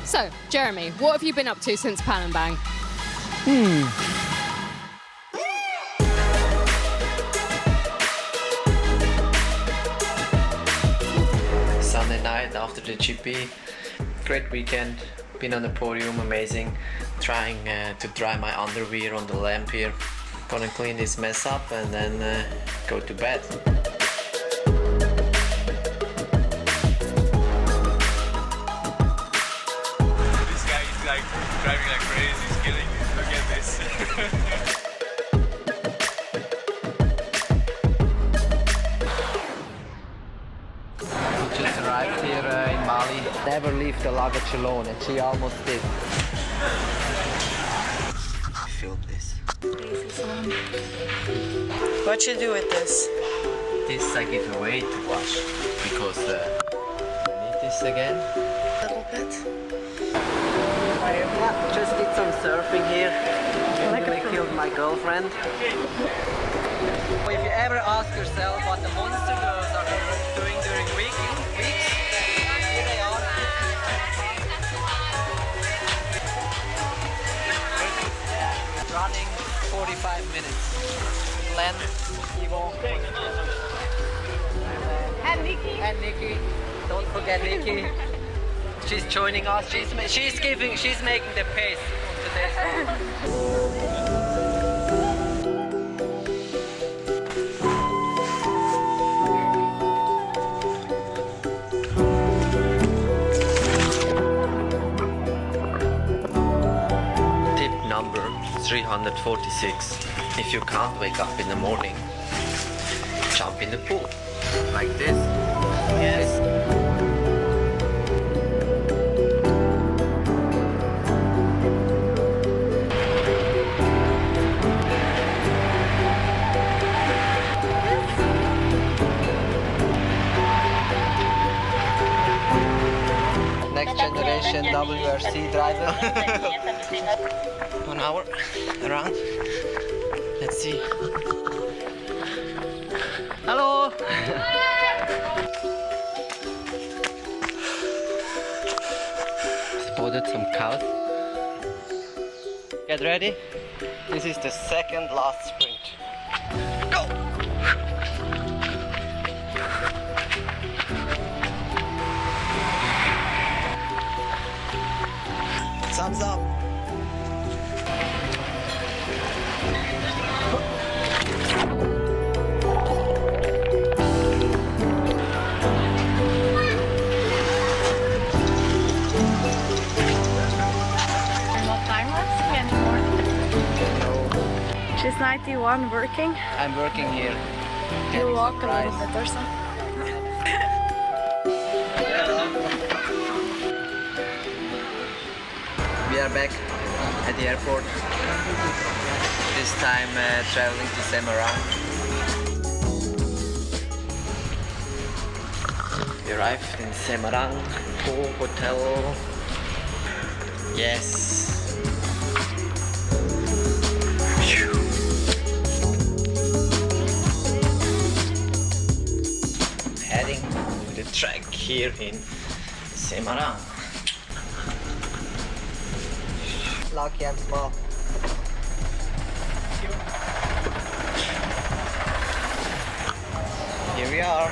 So, Jeremy, what have you been up to since Palembang? Sunday night after the GP, great weekend, been on the podium, amazing, trying to dry my underwear on the lamp here. Gonna clean this mess up and then go to bed. This guy is like driving like crazy, he's killing me. Look at this. Just arrived here in Mali. Never leave the luggage alone, and she almost did. Film this. What you do with this? This I give away to wash because I need this again. A little bit. Yeah, just did some surfing here. I killed my girlfriend. If you ever ask yourself what the monster girls are doing during weeks, here they are. Running 45 minutes. Glenn, Ivo, and Nikki. Don't forget Nikki. She's joining us. She's making the pace today. Tip number 346. If you can't wake up in the morning, jump in the pool. Like this. Yes. Next generation WRC driver. 1 hour around. Let's see. Hello. Spotted some cows. Get ready. This is the second last sprint. Go. Thumbs up. Not time lapsing anymore. She's 91 working. I'm working here. You walk a little bit or something. We are back at the airport. This time traveling to Semarang. We arrived in Semarang hotel. Yes. Phew. Heading to the track here in Semarang. Lucky I'm small. Here we are.